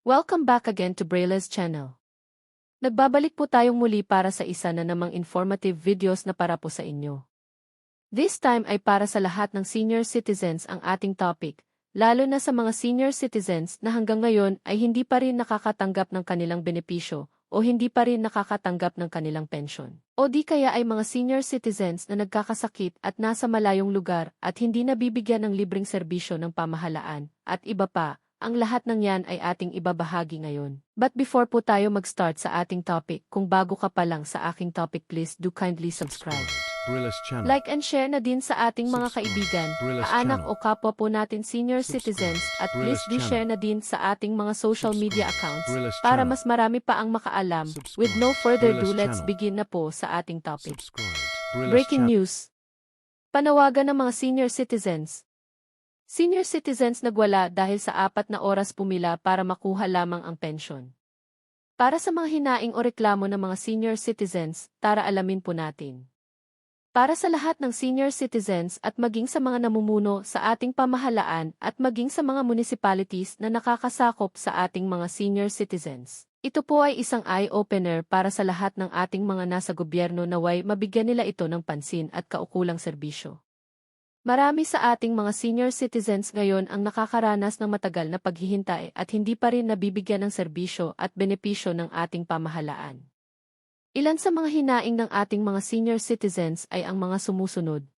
Welcome back again to Brayla's channel. Nagbabalik po tayong muli para sa isa na namang informative videos na para po sa inyo. This time ay para sa lahat ng senior citizens ang ating topic, lalo na sa mga senior citizens na hanggang ngayon ay hindi pa rin nakakatanggap ng kanilang benepisyo o hindi pa rin nakakatanggap ng kanilang pensyon. O di kaya ay mga senior citizens na nagkakasakit at nasa malayong lugar at hindi nabibigyan ng libreng serbisyo ng pamahalaan at iba pa. Ang lahat ng yan ay ating ibabahagi ngayon. But before po tayo mag-start sa ating topic, kung bago ka pa lang sa aking topic, please do kindly subscribe. Like and share na din sa ating mga kaibigan, kaanak o kapwa po natin senior citizens at please do share na din sa ating mga social media accounts para mas marami pa ang makaalam. With no further ado, let's begin na po sa ating topic. Breaking news. Panawagan ng mga senior citizens. Senior citizens nagwala dahil sa 4 na oras pumila para makuha lamang ang pensyon. Para sa mga hinaing o reklamo ng mga senior citizens, tara alamin po natin. Para sa lahat ng senior citizens at maging sa mga namumuno sa ating pamahalaan at maging sa mga municipalities na nakakasakop sa ating mga senior citizens. Ito po ay isang eye-opener para sa lahat ng ating mga nasa gobyerno naway mabigyan nila ito ng pansin at kaukulang serbisyo. Marami sa ating mga senior citizens ngayon ang nakakaranas ng matagal na paghihintay at hindi pa rin nabibigyan ng serbisyo at benepisyo ng ating pamahalaan. Ilan sa mga hinaing ng ating mga senior citizens ay ang mga sumusunod.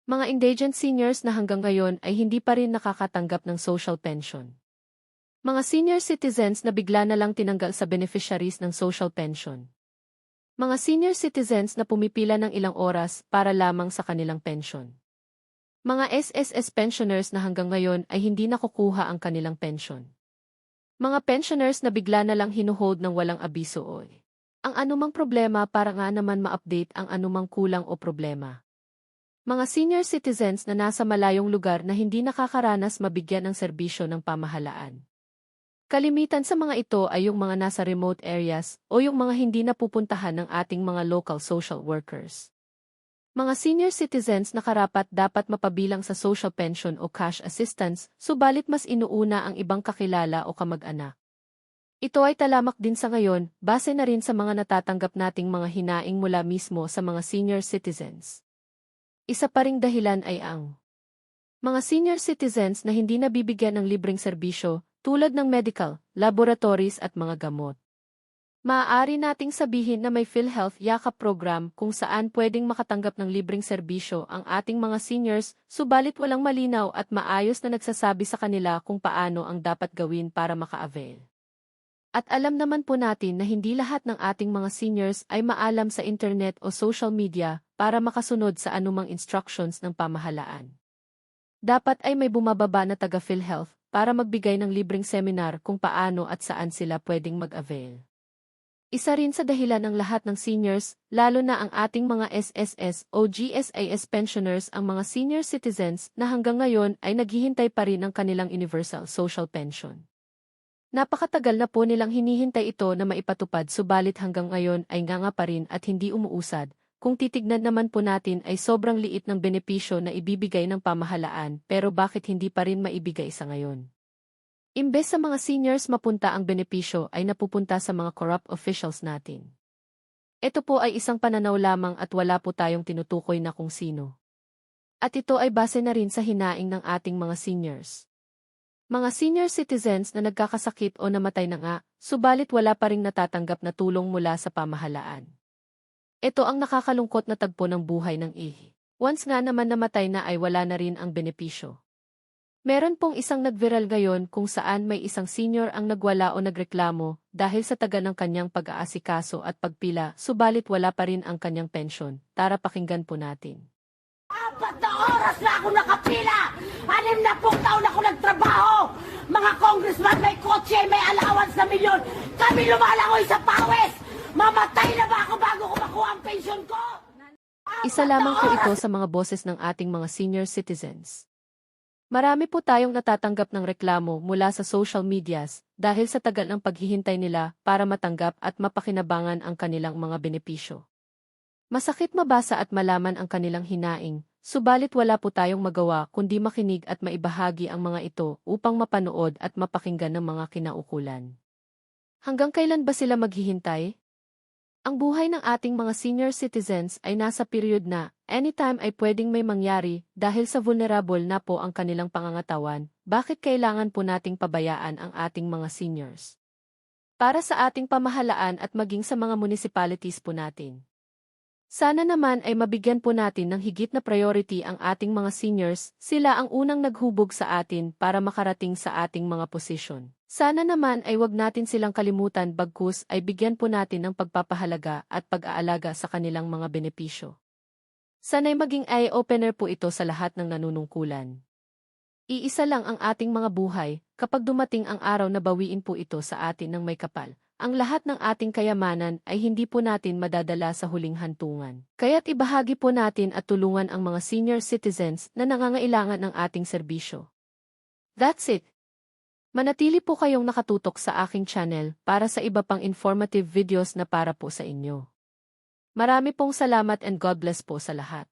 Mga indigent seniors na hanggang ngayon ay hindi pa rin nakakatanggap ng social pension. Mga senior citizens na bigla na lang tinanggal sa beneficiaries ng social pension. Mga senior citizens na pumipila ng ilang oras para lamang sa kanilang pension. Mga SSS pensioners na hanggang ngayon ay hindi nakukuha ang kanilang pension. Mga pensioners na bigla na lang hinuhold ng walang abiso o ang anumang problema para nga naman ma-update ang anumang kulang o problema. Mga senior citizens na nasa malayong lugar na hindi nakakaranas mabigyan ng serbisyo ng pamahalaan. Kalimitan sa mga ito ay yung mga nasa remote areas o yung mga hindi napupuntahan ng ating mga local social workers. Mga senior citizens na karapat dapat mapabilang sa social pension o cash assistance, subalit mas inuuna ang ibang kakilala o kamag-anak. Ito ay talamak din sa ngayon, base na rin sa mga natatanggap nating mga hinaing mula mismo sa mga senior citizens. Isa pa ring dahilan ay ang mga senior citizens na hindi nabibigyan ng libreng serbisyo, tulad ng medical, laboratories at mga gamot. Maaari nating sabihin na may PhilHealth Yakap program kung saan pwedeng makatanggap ng libreng serbisyo ang ating mga seniors, subalit walang malinaw at maayos na nagsasabi sa kanila kung paano ang dapat gawin para maka-avail. At alam naman po natin na hindi lahat ng ating mga seniors ay maalam sa internet o social media para makasunod sa anumang instructions ng pamahalaan. Dapat ay may bumababa na taga PhilHealth para magbigay ng libreng seminar kung paano at saan sila pwedeng mag-avail. Isa rin sa dahilan ng lahat ng seniors, lalo na ang ating mga SSS o GSAS pensioners ang mga senior citizens na hanggang ngayon ay naghihintay pa rin ng kanilang universal social pension. Napakatagal na po nilang hinihintay ito na maipatupad subalit hanggang ngayon ay nganga pa rin at hindi umuusad. Kung titignan naman po natin ay sobrang liit ng benepisyo na ibibigay ng pamahalaan pero bakit hindi pa rin maibigay sa ngayon? Imbes sa mga seniors mapunta ang benepisyo ay napupunta sa mga corrupt officials natin. Ito po ay isang pananaw lamang at wala po tayong tinutukoy na kung sino. At ito ay base na rin sa hinaing ng ating mga seniors. Mga senior citizens na nagkakasakit o namatay na nga, subalit wala pa ring natatanggap na tulong mula sa pamahalaan. Ito ang nakakalungkot na tagpo ng buhay ng ihi. Once nga naman namatay na ay wala na rin ang benepisyo. Meron pong isang nag-viral ngayon kung saan may isang senior ang nagwala o nagreklamo dahil sa taga ng kanyang pag-aasikaso at pagpila, subalit wala pa rin ang kanyang pensyon. Tara pakinggan po natin. 4 na oras na ako nakapila! 60 taon ako nagtrabaho! Mga congressman may kotse, may allowance na milyon! Kami lumalangoy sa pawis! Mamatay na ba ako bago ko makuha ang pensyon ko? Isa lamang po ito sa mga boses ng ating mga senior citizens. Marami po tayong natatanggap ng reklamo mula sa social medias dahil sa tagal ng paghihintay nila para matanggap at mapakinabangan ang kanilang mga benepisyo. Masakit mabasa at malaman ang kanilang hinaing, subalit wala po tayong magawa kundi makinig at maibahagi ang mga ito upang mapanood at mapakinggan ng mga kinaukulan. Hanggang kailan ba sila maghihintay? Ang buhay ng ating mga senior citizens ay nasa period na anytime ay pwedeng may mangyari dahil sa vulnerable na po ang kanilang pangangatawan. Bakit kailangan po nating pabayaan ang ating mga seniors? Para sa ating pamahalaan at maging sa mga municipalities po natin. Sana naman ay mabigyan po natin ng higit na priority ang ating mga seniors, sila ang unang naghubog sa atin para makarating sa ating mga posisyon. Sana naman ay wag natin silang kalimutan bagkus ay bigyan po natin ng pagpapahalaga at pag-aalaga sa kanilang mga benepisyo. Sana'y maging eye-opener po ito sa lahat ng nanunungkulan. Iisa lang ang ating mga buhay, kapag dumating ang araw na bawiin po ito sa atin ng may kapal. Ang lahat ng ating kayamanan ay hindi po natin madadala sa huling hantungan. Kaya't ibahagi po natin at tulungan ang mga senior citizens na nangangailangan ng ating serbisyo. That's it. Manatili po kayong nakatutok sa aking channel para sa iba pang informative videos na para po sa inyo. Marami pong salamat and God bless po sa lahat.